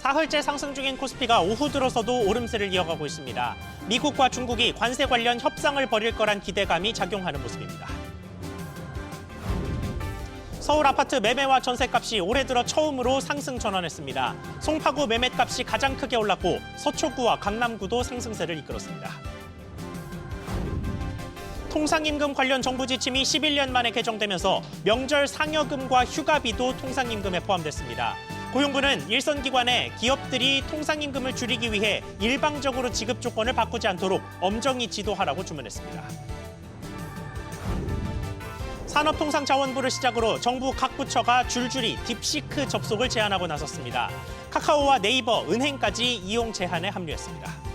사흘째 상승 중인 코스피가 오후 들어서도 오름세를 이어가고 있습니다. 미국과 중국이 관세 관련 협상을 벌일 거란 기대감이 작용하는 모습입니다. 서울 아파트 매매와 전셋값이 올해 들어 처음으로 상승 전환했습니다. 송파구 매매값이 가장 크게 올랐고 서초구와 강남구도 상승세를 이끌었습니다. 통상임금 관련 정부 지침이 11년 만에 개정되면서 명절 상여금과 휴가비도 통상임금에 포함됐습니다. 고용부는 일선기관에 기업들이 통상임금을 줄이기 위해 일방적으로 지급 조건을 바꾸지 않도록 엄정히 지도하라고 주문했습니다. 산업통상자원부를 시작으로 정부 각 부처가 줄줄이 딥시크 접속을 제한하고 나섰습니다. 카카오와 네이버, 은행까지 이용 제한에 합류했습니다.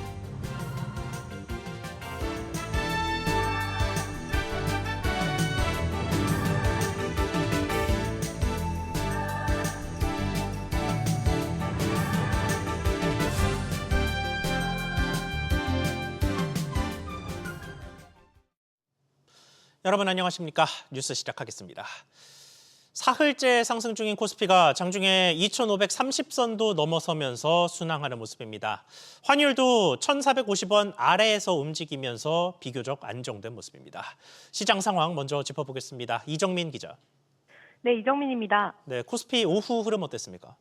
여러분 안녕하십니까? 뉴스 시작하겠습니다. 사흘째 상승 중인 코스피가 장중에 2,530선도 넘어서면서 순항하는 모습입니다. 환율도 1,450원 아래에서 움직이면서 비교적 안정된 모습입니다. 시장 상황 먼저 짚어보겠습니다. 이정민 기자. 네, 이정민입니다. 네, 코스피 오후 흐름 어땠습니까?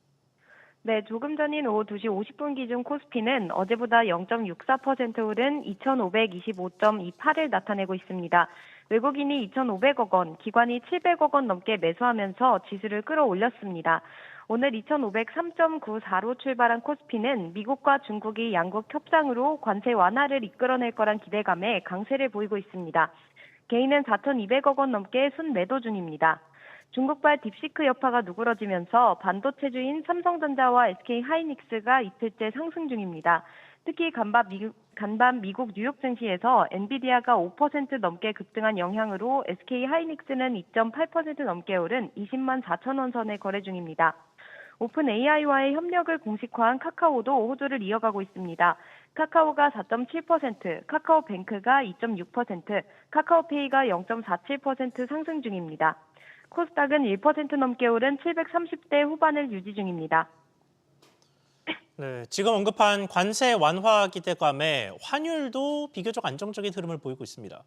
네, 조금 전인 오후 2시 50분 기준 코스피는 어제보다 0.64% 오른 2,525.28을 나타내고 있습니다. 외국인이 2,500억 원, 기관이 700억 원 넘게 매수하면서 지수를 끌어올렸습니다. 오늘 2,503.94로 출발한 코스피는 미국과 중국이 양국 협상으로 관세 완화를 이끌어낼 거란 기대감에 강세를 보이고 있습니다. 개인은 4,200억 원 넘게 순매도 중입니다. 중국발 딥시크 여파가 누그러지면서 반도체주인 삼성전자와 SK하이닉스가 이틀째 상승 중입니다. 특히 간밤 미국 뉴욕 증시에서 엔비디아가 5% 넘게 급등한 영향으로 SK하이닉스는 2.8% 넘게 오른 20만 4천 원 선에 거래 중입니다. 오픈 AI와의 협력을 공식화한 카카오도 호조를 이어가고 있습니다. 카카오가 4.7%, 카카오뱅크가 2.6%, 카카오페이가 0.47% 상승 중입니다. 코스닥은 1% 넘게 오른 730대 후반을 유지 중입니다. 네, 지금 언급한 관세 완화 기대감에 환율도 비교적 안정적인 흐름을 보이고 있습니다.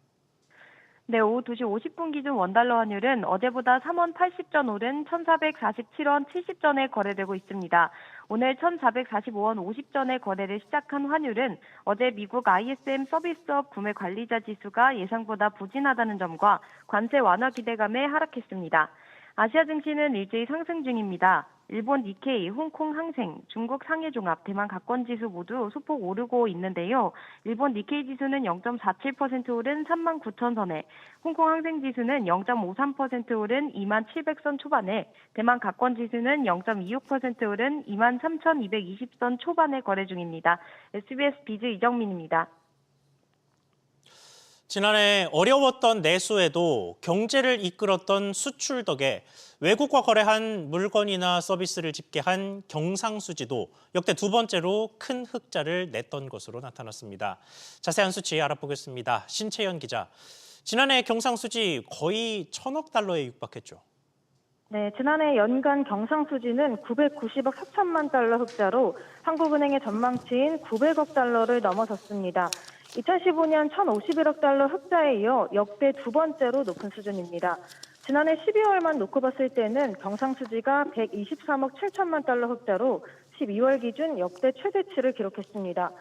네, 오후 2시 50분 기준 원달러 환율은 어제보다 3원 80전 오른 1,447원 70전에 거래되고 있습니다. 오늘 1,445원 50전에 거래를 시작한 환율은 어제 미국 ISM 서비스업 구매 관리자 지수가 예상보다 부진하다는 점과 관세 완화 기대감에 하락했습니다. 아시아 증시는 일제히 상승 중입니다. 일본 니케이, 홍콩 항생, 중국 상해종합, 대만 가권지수 모두 소폭 오르고 있는데요. 일본 니케이 지수는 0.47% 오른 3만 9천 선에, 홍콩 항생 지수는 0.53% 오른 2만 700선 초반에, 대만 가권지수는 0.26% 오른 2만 3,220선 초반에 거래 중입니다. SBS 비즈 이정민입니다. 지난해 어려웠던 내수에도 경제를 이끌었던 수출 덕에 외국과 거래한 물건이나 서비스를 집계한 경상수지도 역대 두 번째로 큰 흑자를 냈던 것으로 나타났습니다. 자세한 수치 알아보겠습니다. 신채연 기자. 지난해 경상수지 거의 1,000억 달러에 육박했죠. 네, 지난해 연간 경상수지는 990억 4천만 달러 흑자로 한국은행의 전망치인 900억 달러를 넘어섰습니다. 2015년 1,051억 달러 흑자에 이어 역대 두 번째로 높은 수준입니다. 지난해 12월만 놓고 봤을 때는 경상수지가 123억 7천만 달러 흑자로 12월 기준 역대 최대치를 기록했습니다.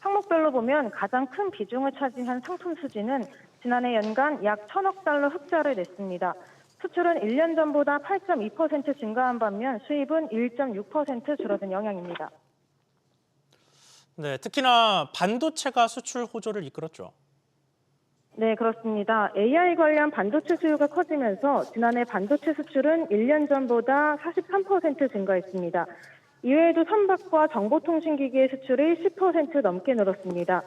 항목별로 보면 가장 큰 비중을 차지한 상품수지는 지난해 연간 약 1,000억 달러 흑자를 냈습니다. 수출은 1년 전보다 8.2% 증가한 반면 수입은 1.6% 줄어든 영향입니다. 네, 특히나 반도체가 수출 호조를 이끌었죠. 네, 그렇습니다. AI 관련 반도체 수요가 커지면서 지난해 반도체 수출은 1년 전보다 43% 증가했습니다. 이외에도 선박과 정보통신기기의 수출이 10% 넘게 늘었습니다.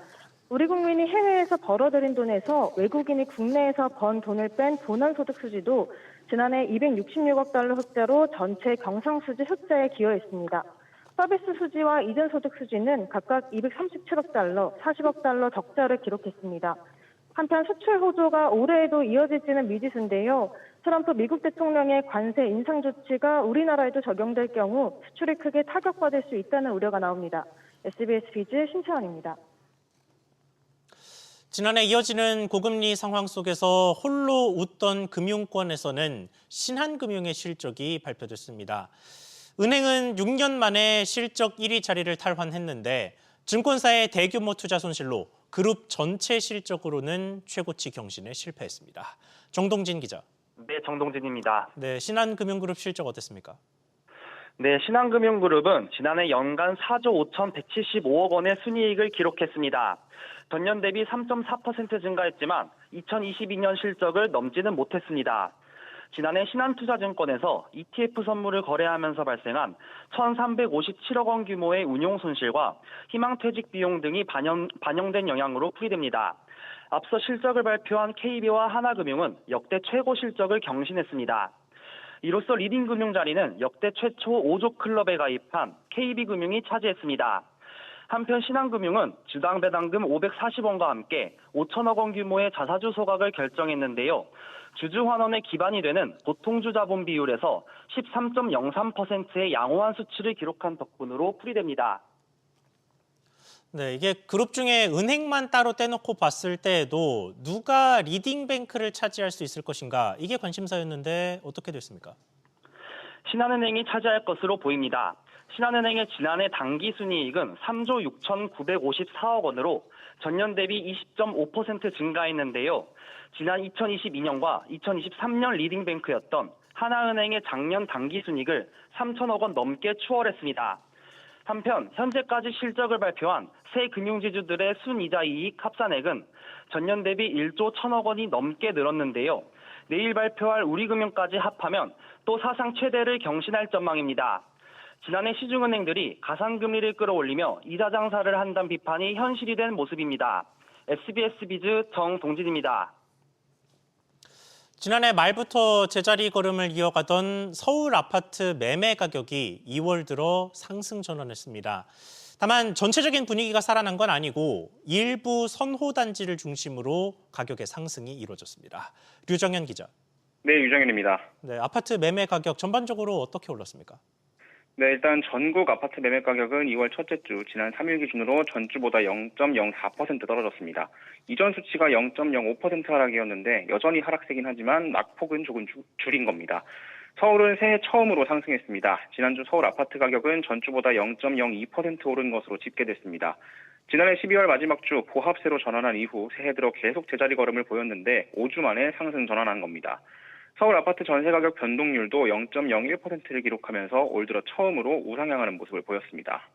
우리 국민이 해외에서 벌어들인 돈에서 외국인이 국내에서 번 돈을 뺀 본원소득 수지도 지난해 266억 달러 흑자로 전체 경상수지 흑자에 기여했습니다. 서비스 수지와 이전 소득 수지는 각각 237억 달러, 40억 달러 적자를 기록했습니다. 한편 수출 호조가 올해에도 이어질지는 미지수인데요. 트럼프 미국 대통령의 관세 인상 조치가 우리나라에도 적용될 경우 수출이 크게 타격받을 수 있다는 우려가 나옵니다. SBS 비즈 신채원입니다. 지난해 이어지는 고금리 상황 속에서 홀로 웃던 금융권에서는 신한금융의 실적이 발표됐습니다. 은행은 6년 만에 실적 1위 자리를 탈환했는데 증권사의 대규모 투자 손실로 그룹 전체 실적으로는 최고치 경신에 실패했습니다. 정동진 기자. 네, 정동진입니다. 네, 신한금융그룹 실적 어땠습니까? 네, 신한금융그룹은 지난해 연간 4조 5,175억 원의 순이익을 기록했습니다. 전년 대비 3.4% 증가했지만 2022년 실적을 넘지는 못했습니다. 지난해 신한투자증권에서 ETF 선물을 거래하면서 발생한 1,357억 원 규모의 운용 손실과 희망퇴직 비용 등이 반영된 영향으로 풀이됩니다. 앞서 실적을 발표한 KB와 하나금융은 역대 최고 실적을 경신했습니다. 이로써 리딩금융 자리는 역대 최초 5조 클럽에 가입한 KB금융이 차지했습니다. 한편 신한금융은 주당 배당금 540원과 함께 5천억 원 규모의 자사주 소각을 결정했는데요. 주주 환원의 기반이 되는 보통주 자본 비율에서 13.03%의 양호한 수치를 기록한 덕분으로 풀이됩니다. 네, 이게 그룹 중에 은행만 따로 떼놓고 봤을 때에도 누가 리딩뱅크를 차지할 수 있을 것인가, 이게 관심사였는데 어떻게 됐습니까? 신한은행이 차지할 것으로 보입니다. 신한은행의 지난해 당기순이익은 3조 6,954억 원으로 전년 대비 20.5% 증가했는데요. 지난 2022년과 2023년 리딩뱅크였던 하나은행의 작년 당기순이익을 3천억 원 넘게 추월했습니다. 한편 현재까지 실적을 발표한 세 금융지주들의 순이자 이익 합산액은 전년 대비 1조 1천억 원이 넘게 늘었는데요. 내일 발표할 우리금융까지 합하면 또 사상 최대를 경신할 전망입니다. 지난해 시중은행들이 가상금리를 끌어올리며 이자 장사를 한다는 비판이 현실이 된 모습입니다. SBS 비즈 정동진입니다. 지난해 말부터 제자리 걸음을 이어가던 서울 아파트 매매 가격이 2월 들어 상승 전환했습니다. 다만 전체적인 분위기가 살아난 건 아니고 일부 선호 단지를 중심으로 가격의 상승이 이루어졌습니다. 류정현 기자. 네, 유정현입니다. 네, 아파트 매매 가격 전반적으로 어떻게 올랐습니까? 네, 일단 전국 아파트 매매 가격은 2월 첫째 주 지난 3일 기준으로 전주보다 0.04% 떨어졌습니다. 이전 수치가 0.05% 하락이었는데 여전히 하락세긴 하지만 낙폭은 조금 줄인 겁니다. 서울은 새해 처음으로 상승했습니다. 지난주 서울 아파트 가격은 전주보다 0.02% 오른 것으로 집계됐습니다. 지난해 12월 마지막 주 보합세로 전환한 이후 새해 들어 계속 제자리 걸음을 보였는데 5주 만에 상승 전환한 겁니다. 서울 아파트 전세 가격 변동률도 0.01%를 기록하면서 올 들어 처음으로 우상향하는 모습을 보였습니다.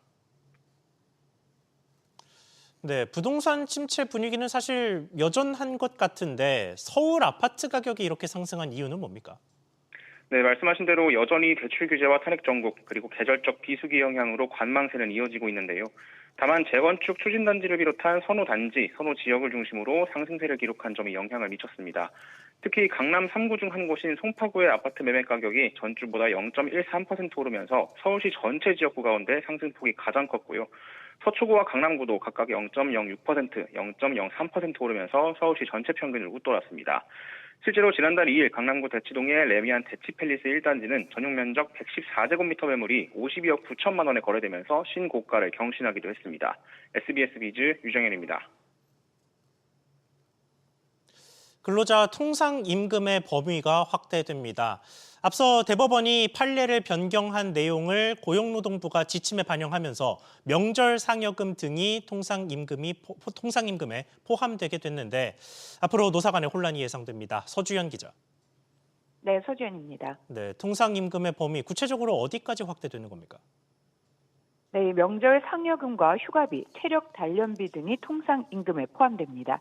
네, 부동산 침체 분위기는 사실 여전한 것 같은데 서울 아파트 가격이 이렇게 상승한 이유는 뭡니까? 네, 말씀하신 대로 여전히 대출 규제와 탄핵 정국 그리고 계절적 비수기 영향으로 관망세는 이어지고 있는데요. 다만 재건축 추진단지를 비롯한 선호 단지, 선호 지역을 중심으로 상승세를 기록한 점이 영향을 미쳤습니다. 특히 강남 3구 중 한 곳인 송파구의 아파트 매매 가격이 전주보다 0.13% 오르면서 서울시 전체 지역구 가운데 상승폭이 가장 컸고요. 서초구와 강남구도 각각 0.06%, 0.03% 오르면서 서울시 전체 평균을 웃돌았습니다. 실제로 지난달 2일 강남구 대치동의 레미안 대치팰리스 1단지는 전용 면적 114제곱미터 매물이 52억 9천만 원에 거래되면서 신고가를 경신하기도 했습니다. SBS 비즈 유정현입니다. 근로자 통상임금의 범위가 확대됩니다. 앞서 대법원이 판례를 변경한 내용을 고용노동부가 지침에 반영하면서 명절 상여금 등이 통상임금에 포함되게 됐는데 앞으로 노사 간의 혼란이 예상됩니다. 서주연 기자. 네, 서주연입니다. 네, 통상임금의 범위 구체적으로 어디까지 확대되는 겁니까? 네, 명절 상여금과 휴가비, 체력 단련비 등이 통상임금에 포함됩니다.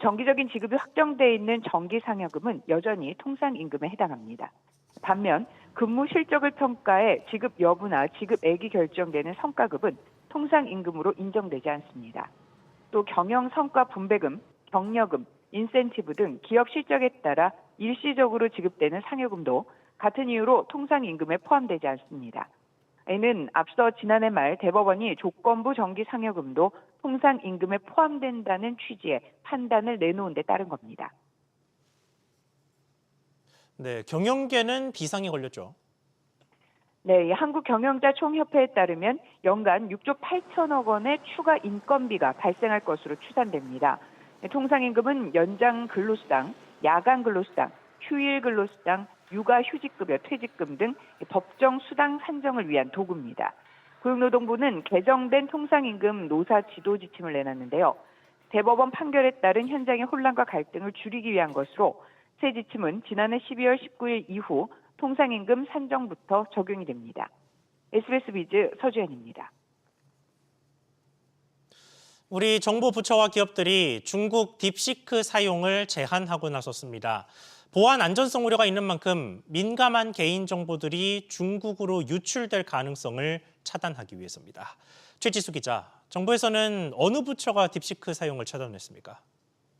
정기적인 지급이 확정돼 있는 정기상여금은 여전히 통상임금에 해당합니다. 반면 근무 실적을 평가해 지급 여부나 지급액이 결정되는 성과급은 통상임금으로 인정되지 않습니다. 또 경영 성과 분배금, 격려금, 인센티브 등 기업 실적에 따라 일시적으로 지급되는 상여금도 같은 이유로 통상임금에 포함되지 않습니다. 이는 앞서 지난해 말 대법원이 조건부 정기 상여금도 통상임금에 포함된다는 취지의 판단을 내놓은 데 따른 겁니다. 네, 경영계는 비상이 걸렸죠. 네, 한국경영자총협회에 따르면 연간 6조 8천억 원의 추가 인건비가 발생할 것으로 추산됩니다. 통상임금은 연장 근로수당, 야간 근로수당, 휴일 근로수당, 육아휴직급여, 퇴직금 등 법정 수당 산정을 위한 도구입니다. 고용노동부는 개정된 통상임금 노사 지도 지침을 내놨는데요. 대법원 판결에 따른 현장의 혼란과 갈등을 줄이기 위한 것으로 새 지침은 지난해 12월 19일 이후 통상임금 산정부터 적용이 됩니다. SBS 비즈 서주현입니다. 우리 정부 부처와 기업들이 중국 딥시크 사용을 제한하고 나섰습니다. 보안 안전성 우려가 있는 만큼 민감한 개인정보들이 중국으로 유출될 가능성을 차단하기 위해서입니다. 최지수 기자, 정부에서는 어느 부처가 딥시크 사용을 차단했습니까?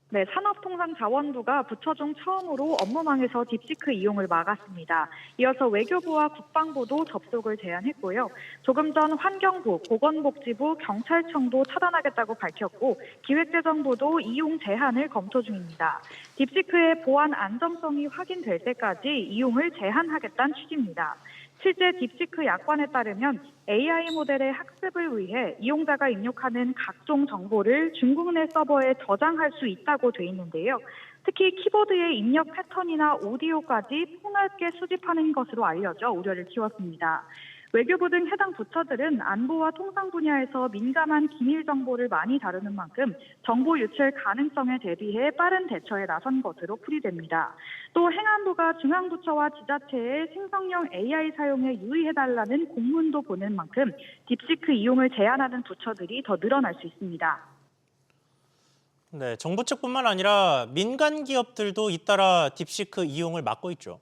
네, 산업통상자원부가 부처 중 처음으로 업무망에서 딥시크 이용을 막았습니다. 이어서 외교부와 국방부도 접속을 제한했고요. 조금 전 환경부, 보건복지부, 경찰청도 차단하겠다고 밝혔고 기획재정부도 이용 제한을 검토 중입니다. 딥시크의 보안 안정성이 확인될 때까지 이용을 제한하겠다는 취지입니다. 실제 딥시크 약관에 따르면 AI 모델의 학습을 위해 이용자가 입력하는 각종 정보를 중국 내 서버에 저장할 수 있다고 돼 있는데요. 특히 키보드의 입력 패턴이나 오디오까지 폭넓게 수집하는 것으로 알려져 우려를 키웠습니다. 외교부 등 해당 부처들은 안보와 통상 분야에서 민감한 기밀 정보를 많이 다루는 만큼 정보 유출 가능성에 대비해 빠른 대처에 나선 것으로 풀이됩니다. 또 행안부가 중앙부처와 지자체의 생성형 AI 사용에 유의해달라는 공문도 보낸 만큼 딥시크 이용을 제한하는 부처들이 더 늘어날 수 있습니다. 네, 정부 측뿐만 아니라 민간 기업들도 잇따라 딥시크 이용을 막고 있죠.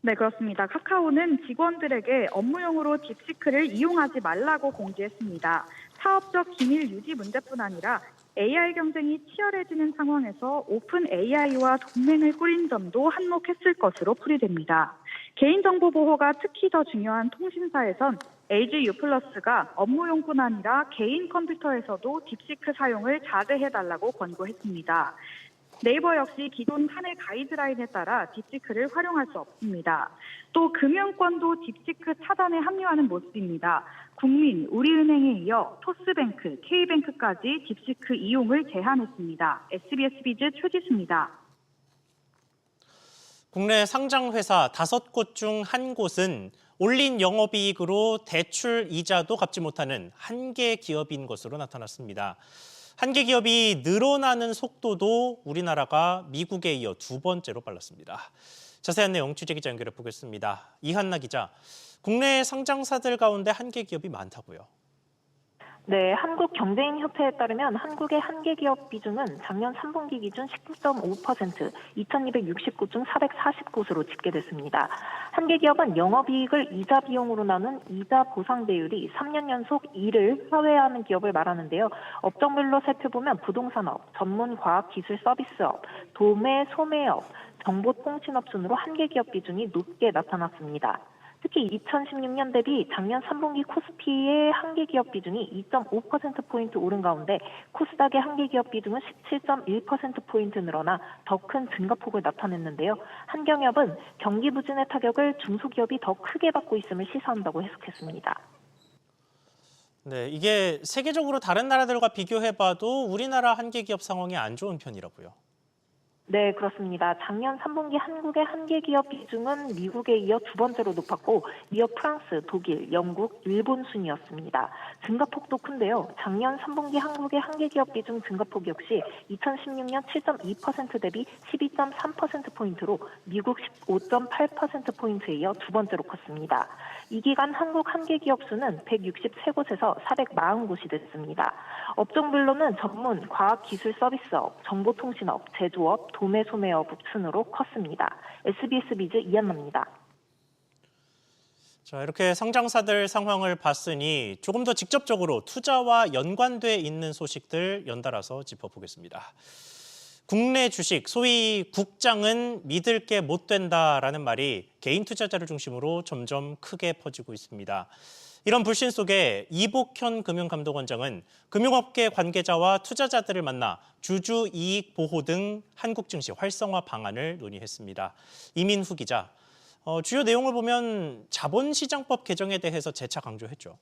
네, 그렇습니다. 카카오는 직원들에게 업무용으로 딥시크를 이용하지 말라고 공지했습니다. 사업적 기밀 유지 문제뿐 아니라 AI 경쟁이 치열해지는 상황에서 오픈 AI와 동맹을 꾸린 점도 한몫했을 것으로 풀이됩니다. 개인정보 보호가 특히 더 중요한 통신사에선 LG U+가 업무용뿐 아니라 개인 컴퓨터에서도 딥시크 사용을 자제해달라고 권고했습니다. 네이버 역시 기존 사내 가이드라인에 따라 딥시크를 활용할 수 없습니다. 또 금융권도 딥시크 차단에 합류하는 모습입니다. 국민, 우리은행에 이어 토스뱅크, K뱅크까지 딥시크 이용을 제한했습니다. SBS 비즈 최지수입니다. 국내 상장회사 5곳 중 한 곳은 올린 영업이익으로 대출 이자도 갚지 못하는 한계 기업인 것으로 나타났습니다. 한계 기업이 늘어나는 속도도 우리나라가 미국에 이어 두 번째로 빨랐습니다. 자세한 내용 취재기자 연결해 보겠습니다. 이한나 기자, 국내 상장사들 가운데 한계 기업이 많다고요? 네, 한국경제인협회에 따르면 한국의 한계기업 비중은 작년 3분기 기준 19.5%, 2,269 중 440곳으로 집계됐습니다. 한계기업은 영업이익을 이자 비용으로 나눈 이자 보상 배율이 3년 연속 2를 하회하는 기업을 말하는데요. 업종별로 살펴보면 부동산업, 전문과학기술 서비스업, 도매, 소매업, 정보통신업 순으로 한계기업 비중이 높게 나타났습니다. 특히 2016년 대비 작년 3분기 코스피의 한계기업 비중이 2.5%포인트 오른 가운데 코스닥의 한계기업 비중은 17.1%포인트 늘어나 더 큰 증가폭을 나타냈는데요. 한경협은 경기 부진의 타격을 중소기업이 더 크게 받고 있음을 시사한다고 해석했습니다. 네, 이게 세계적으로 다른 나라들과 비교해봐도 우리나라 한계기업 상황이 안 좋은 편이라고요? 네, 그렇습니다. 작년 3분기 한국의 한계기업 비중은 미국에 이어 두 번째로 높았고 이어 프랑스, 독일, 영국, 일본 순이었습니다. 증가폭도 큰데요. 작년 3분기 한국의 한계기업 비중 증가폭 역시 2016년 7.2% 대비 12.3%포인트로 미국 15.8%포인트에 이어 두 번째로 컸습니다. 이 기간 한국 한계기업 수는 163곳에서 440곳이 됐습니다. 업종별로는 전문, 과학기술 서비스업, 정보통신업, 제조업, 도매 소매업 순으로 컸습니다. SBS 비즈 이한나입니다. 자, 이렇게 상장사들 상황을 봤으니 조금 더 직접적으로 투자와 연관돼 있는 소식들 연달아서 짚어보겠습니다. 국내 주식, 소위 국장은 믿을 게 못 된다라는 말이 개인 투자자를 중심으로 점점 크게 퍼지고 있습니다. 이런 불신 속에 이복현 금융감독원장은 금융업계 관계자와 투자자들을 만나 주주 이익 보호 등 한국 증시 활성화 방안을 논의했습니다. 이민후 기자, 주요 내용을 보면 자본시장법 개정에 대해서 재차 강조했죠.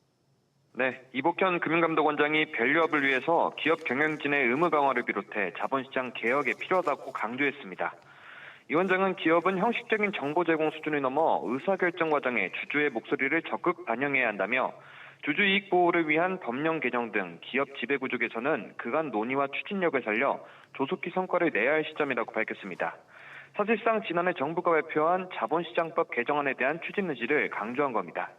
네, 이복현 금융감독원장이 밸류업을 위해서 기업 경영진의 의무 강화를 비롯해 자본시장 개혁에 필요하다고 강조했습니다. 이 원장은 기업은 형식적인 정보 제공 수준을 넘어 의사결정 과정에 주주의 목소리를 적극 반영해야 한다며 주주 이익 보호를 위한 법령 개정 등 기업 지배구조 개선은 그간 논의와 추진력을 살려 조속히 성과를 내야 할 시점이라고 밝혔습니다. 사실상 지난해 정부가 발표한 자본시장법 개정안에 대한 추진 의지를 강조한 겁니다.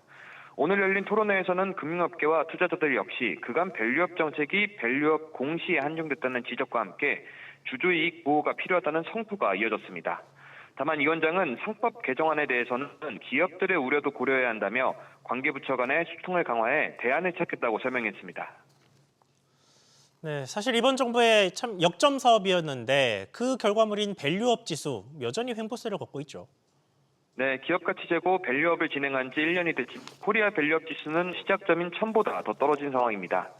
오늘 열린 토론회에서는 금융업계와 투자자들 역시 그간 밸류업 정책이 밸류업 공시에 한정됐다는 지적과 함께 주주이익 보호가 필요하다는 성토가 이어졌습니다. 다만 이 원장은 상법 개정안에 대해서는 기업들의 우려도 고려해야 한다며 관계부처 간의 소통을 강화해 대안을 찾겠다고 설명했습니다. 네, 사실 이번 정부의 참 역점 사업이었는데 그 결과물인 밸류업 지수 여전히 횡보세를 걷고 있죠. 네, 기업가치 재고 밸류업을 진행한 지 1년이 됐지만 코리아 밸류업 지수는 시작점인 1000보다 더 떨어진 상황입니다.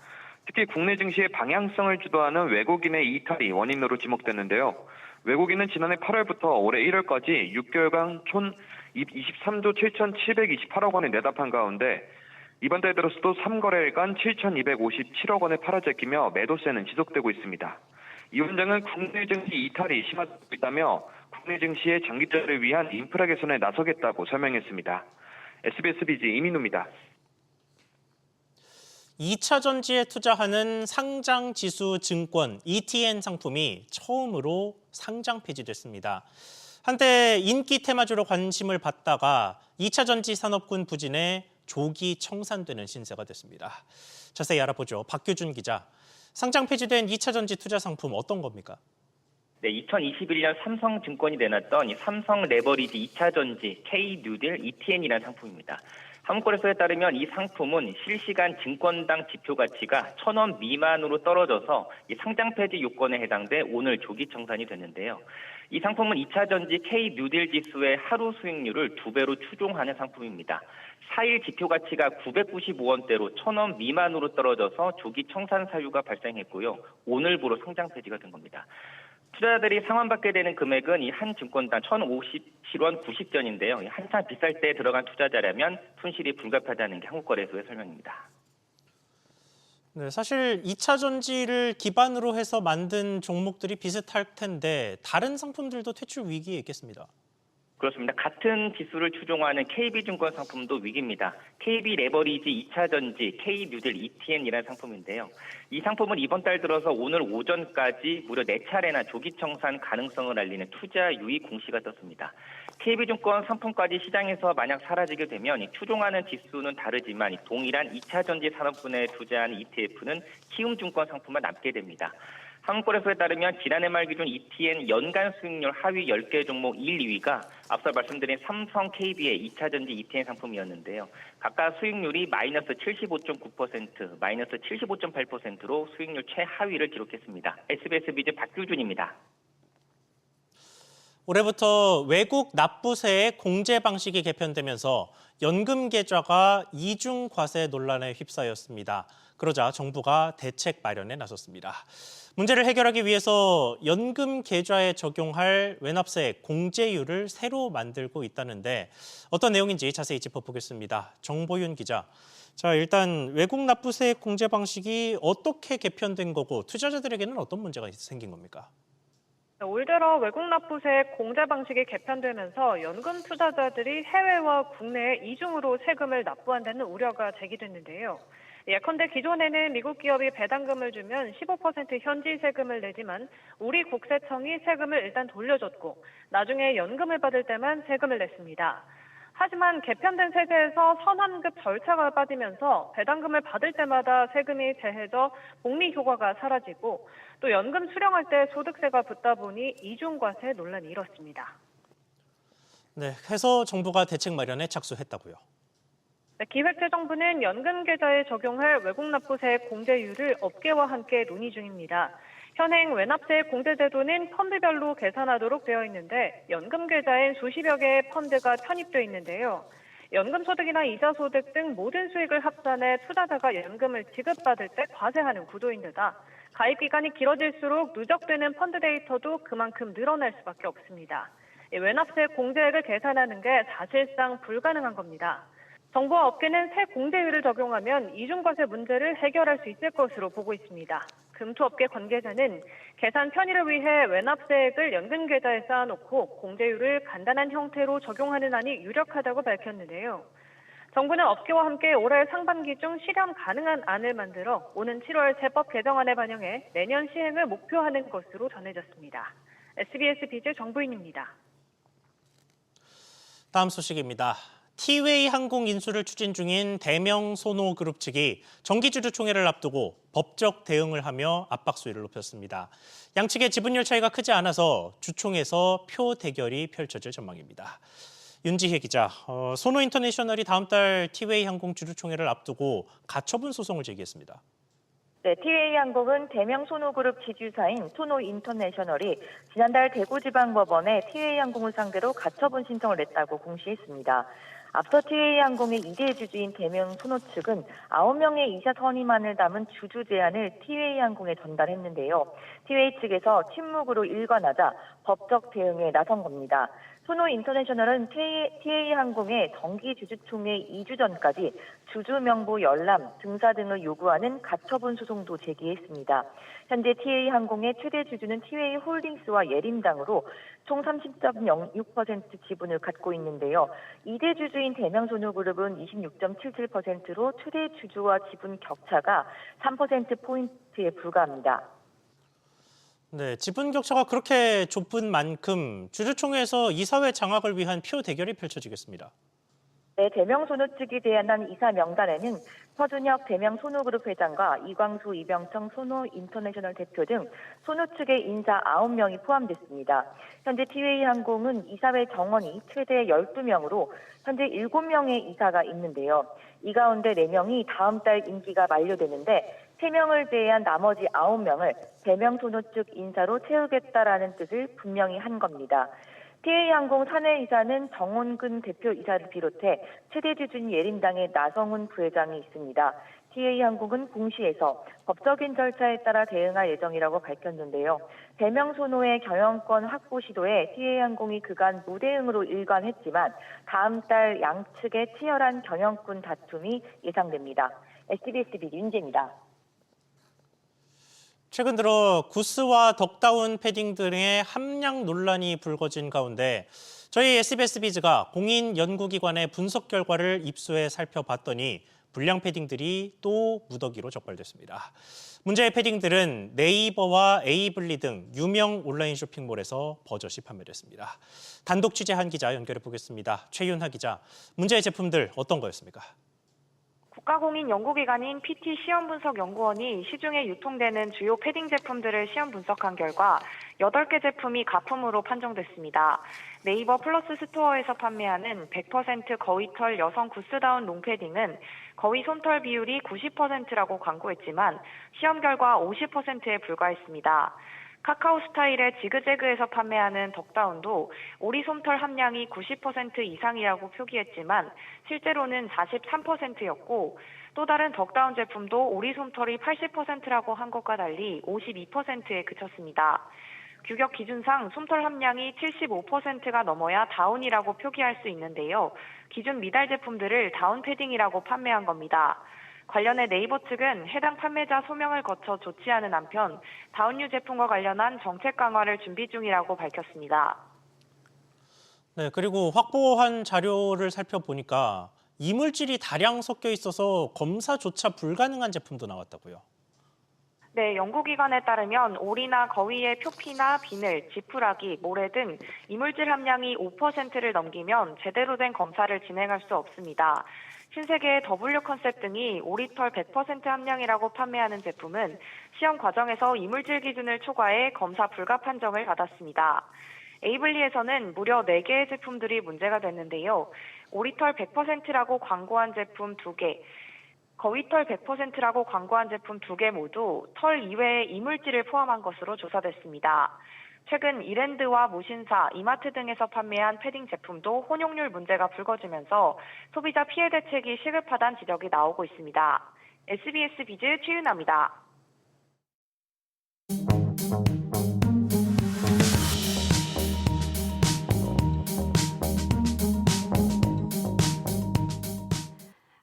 특히 국내 증시의 방향성을 주도하는 외국인의 이탈이 원인으로 지목됐는데요. 외국인은 지난해 8월부터 올해 1월까지 6개월간 총 23조 7,728억 원을 내답한 가운데 이번 달 들어서도 3거래일간 7,257억 원을 팔아제끼며 매도세는 지속되고 있습니다. 이 원장은 국내 증시 이탈이 심화되고 있다며 국내 증시의 장기적을 위한 인프라 개선에 나서겠다고 설명했습니다. SBS BG 이민우입니다. 2차 전지에 투자하는 상장지수 증권 ETN 상품이 처음으로 상장 폐지됐습니다. 한때 인기 테마주로 관심을 받다가 2차 전지 산업군 부진에 조기 청산되는 신세가 됐습니다. 자세히 알아보죠. 박규준 기자. 상장 폐지된 2차 전지 투자 상품 어떤 겁니까? 네, 2021년 삼성증권이 내놨던 이 삼성 레버리지 2차 전지 K-뉴딜 ETN이라는 상품입니다. 한국거래소에 따르면 이 상품은 실시간 증권당 지표 가치가 1,000원 미만으로 떨어져서 이 상장 폐지 요건에 해당돼 오늘 조기 청산이 됐는데요. 이 상품은 2차 전지 K-뉴딜 지수의 하루 수익률을 2배로 추종하는 상품입니다. 4일 지표 가치가 995원대로 1,000원 미만으로 떨어져서 조기 청산 사유가 발생했고요. 오늘부로 상장 폐지가 된 겁니다. 투자자들이 상환받게 되는 금액은 이 한 증권당 1,057원 90전인데요. 한참 비쌀 때 들어간 투자자라면 손실이 불가피하다는 게 한국거래소의 설명입니다. 네, 사실 2차 전지를 기반으로 해서 만든 종목들이 비슷할 텐데 다른 상품들도 퇴출 위기에 있겠습니다. 그렇습니다. 같은 지수를 추종하는 KB증권 상품도 위기입니다. KB 레버리지 2차 전지 K-뉴딜 ETN이라는 상품인데요. 이 상품은 이번 달 들어서 오늘 오전까지 무려 4차례나 조기 청산 가능성을 알리는 투자 유의 공시가 떴습니다. KB증권 상품까지 시장에서 만약 사라지게 되면 추종하는 지수는 다르지만 동일한 2차 전지 산업군에 투자한 ETF는 키움증권 상품만 남게 됩니다. 한국거래소에 따르면 지난해 말 기준 ETN 연간 수익률 하위 10개 종목 1, 2위가 앞서 말씀드린 삼성 KB의 2차 전지 ETN 상품이었는데요. 각각 수익률이 마이너스 75.9%, 마이너스 75.8%로 수익률 최하위를 기록했습니다. SBS 비즈 박규준입니다. 올해부터 외국 납부세의 공제 방식이 개편되면서 연금 계좌가 이중 과세 논란에 휩싸였습니다. 그러자 정부가 대책 마련에 나섰습니다. 문제를 해결하기 위해서 연금 계좌에 적용할 외납세 공제율을 새로 만들고 있다는데 어떤 내용인지 자세히 짚어보겠습니다. 정보윤 기자. 자, 일단 외국 납부세 공제 방식이 어떻게 개편된 거고 투자자들에게는 어떤 문제가 생긴 겁니까? 올 들어 외국 납부세 공제 방식이 개편되면서 연금 투자자들이 해외와 국내에 이중으로 세금을 납부한다는 우려가 제기됐는데요. 예컨대 기존에는 미국 기업이 배당금을 주면 15% 현지 세금을 내지만 우리 국세청이 세금을 일단 돌려줬고 나중에 연금을 받을 때만 세금을 냈습니다. 하지만 개편된 세제에서 선환급 절차가 빠지면서 배당금을 받을 때마다 세금이 제해져 복리 효과가 사라지고 또 연금 수령할 때 소득세가 붙다 보니 이중과세 논란이 일었습니다. 네, 해서 정부가 대책 마련에 착수했다고요. 네, 기획재정부는 연금 계좌에 적용할 외국 납부세 공제율을 업계와 함께 논의 중입니다. 현행 외납세 공제제도는 펀드별로 계산하도록 되어 있는데 연금 계좌엔 수십여 개의 펀드가 편입되어 있는데요. 연금 소득이나 이자 소득 등 모든 수익을 합산해 투자자가 연금을 지급받을 때 과세하는 구조인 데다 가입 기간이 길어질수록 누적되는 펀드 데이터도 그만큼 늘어날 수밖에 없습니다. 외납세 공제액을 계산하는 게 사실상 불가능한 겁니다. 정부와 업계는 새 공제율을 적용하면 이중과세 문제를 해결할 수 있을 것으로 보고 있습니다. 금투업계 관계자는 계산 편의를 위해 외납세액을 연금 계좌에 쌓아놓고 공제율을 간단한 형태로 적용하는 안이 유력하다고 밝혔는데요. 정부는 업계와 함께 올해 상반기 중 실현 가능한 안을 만들어 오는 7월 세법 개정안에 반영해 내년 시행을 목표하는 것으로 전해졌습니다. SBS 비즈 정부인입니다. 다음 소식입니다. 티웨이 항공 인수를 추진 중인 대명소노그룹 측이 정기주주총회를 앞두고 법적 대응을 하며 압박 수위를 높였습니다. 양측의 지분율 차이가 크지 않아서 주총에서 표 대결이 펼쳐질 전망입니다. 윤지혜 기자, 소노인터내셔널이 다음 달 티웨이 항공 주주총회를 앞두고 가처분 소송을 제기했습니다. 네, 티웨이 항공은 대명소노그룹 지주사인 소노인터내셔널이 지난달 대구지방법원에 티웨이 항공을 상대로 가처분 신청을 냈다고 공시했습니다. 앞서 티웨이 항공의 2대 주주인 대명소노 측은 9명의 이사 선임안을 담은 주주 제안을 티웨이 항공에 전달했는데요. 티웨이 측에서 침묵으로 일관하자 법적 대응에 나선 겁니다. 소노인터내셔널은 티웨이 항공의 정기 주주총회 2주 전까지 주주 명부 열람, 등사 등을 요구하는 가처분 소송도 제기했습니다. 현재 티웨이 항공의 최대 주주는 티웨이 홀딩스와 예림당으로 총 30.06% 지분을 갖고 있는데요. 2대 주주인 대명소노그룹은 26.77%로 최대 주주와 지분 격차가 3%포인트에 불과합니다. 네, 지분 격차가 그렇게 좁은 만큼 주주총회에서 이사회 장악을 위한 표 대결이 펼쳐지겠습니다. 네, 대명소노 측이 제안한 이사 명단에는 서준혁 대명소노그룹 회장과 이광수, 이병청 소노인터내셔널 대표 등 소노 측의 인사 9명이 포함됐습니다. 현재 티웨이 항공은 이사회 정원이 최대 12명으로 현재 7명의 이사가 있는데요. 이 가운데 4명이 다음 달 임기가 만료되는데 3명을 제외한 나머지 9명을 대명소노 측 인사로 채우겠다라는 뜻을 분명히 한 겁니다. 티웨이 항공 사내이사는 정원근 대표이사를 비롯해 최대 주주인 예림당의 나성훈 부회장이 있습니다. 티웨이 항공은 공시에서 법적인 절차에 따라 대응할 예정이라고 밝혔는데요. 대명소노의 경영권 확보 시도에 티웨이 항공이 그간 무대응으로 일관했지만 다음 달 양측의 치열한 경영권 다툼이 예상됩니다. SBS 비즈 윤재입니다. 최근 들어 구스와 덕다운 패딩 등의 함량 논란이 불거진 가운데 저희 SBS 비즈가 공인 연구기관의 분석 결과를 입수해 살펴봤더니 불량 패딩들이 또 무더기로 적발됐습니다. 문제의 패딩들은 네이버와 에이블리 등 유명 온라인 쇼핑몰에서 버젓이 판매됐습니다. 단독 취재한 기자 연결해 보겠습니다. 최윤하 기자, 문제의 제품들 어떤 거였습니까? 국가공인 연구기관인 PT 시험분석연구원이 시중에 유통되는 주요 패딩 제품들을 시험 분석한 결과 8개 제품이 가품으로 판정됐습니다. 네이버 플러스 스토어에서 판매하는 100% 거위털 여성 구스다운 롱패딩은 거위 솜털 비율이 90%라고 광고했지만 시험 결과 50%에 불과했습니다. 카카오 스타일의 지그재그에서 판매하는 덕다운도 오리 솜털 함량이 90% 이상이라고 표기했지만 실제로는 43%였고 또 다른 덕다운 제품도 오리 솜털이 80%라고 한 것과 달리 52%에 그쳤습니다. 규격 기준상 솜털 함량이 75%가 넘어야 다운이라고 표기할 수 있는데요. 기준 미달 제품들을 다운 패딩이라고 판매한 겁니다. 관련해 네이버 측은 해당 판매자 소명을 거쳐 조치하는 한편 다운류 제품과 관련한 정책 강화를 준비 중이라고 밝혔습니다. 네, 그리고 확보한 자료를 살펴보니까 이물질이 다량 섞여 있어서 검사조차 불가능한 제품도 나왔다고요. 네, 연구기관에 따르면 오리나 거위의 표피나 비늘, 지푸라기, 모래 등 이물질 함량이 5%를 넘기면 제대로 된 검사를 진행할 수 없습니다. 신세계의 W 컨셉 등이 오리털 100% 함량이라고 판매하는 제품은 시험 과정에서 이물질 기준을 초과해 검사 불가 판정을 받았습니다. 에이블리에서는 무려 4개의 제품들이 문제가 됐는데요. 오리털 100%라고 광고한 제품 2개, 거위털 100%라고 광고한 제품 2개 모두 털 이외의 이물질을 포함한 것으로 조사됐습니다. 최근 이랜드와 무신사, 이마트 등에서 판매한 패딩 제품도 혼용률 문제가 불거지면서 소비자 피해 대책이 시급하다는 지적이 나오고 있습니다. SBS 비즈 최윤아입니다.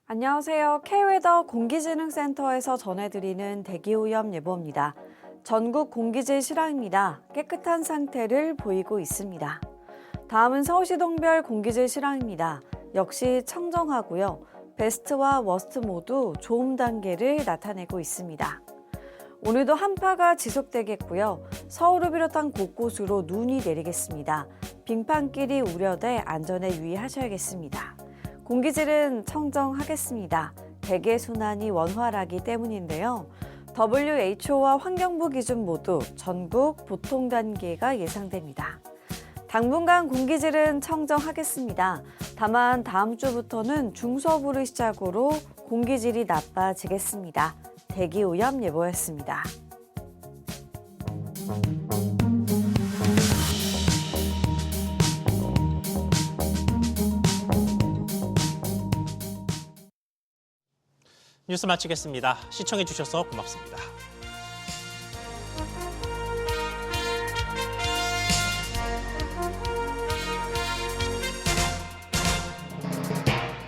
안녕하세요. K웨더 공기질흥센터에서 전해드리는 대기오염 예보입니다. 전국 공기질 실황입니다. 깨끗한 상태를 보이고 있습니다. 다음은 서울시동별 공기질 실황입니다. 역시 청정하고요. 베스트와 워스트 모두 좋음 단계를 나타내고 있습니다. 오늘도 한파가 지속되겠고요. 서울을 비롯한 곳곳으로 눈이 내리겠습니다. 빙판길이 우려돼 안전에 유의하셔야겠습니다. 공기질은 청정하겠습니다. 대기순환이 원활하기 때문인데요. WHO와 환경부 기준 모두 전국 보통 단계가 예상됩니다. 당분간 공기질은 청정하겠습니다. 다만 다음 주부터는 중서부를 시작으로 공기질이 나빠지겠습니다. 대기오염 예보였습니다. 뉴스 마치겠습니다. 시청해 주셔서 고맙습니다.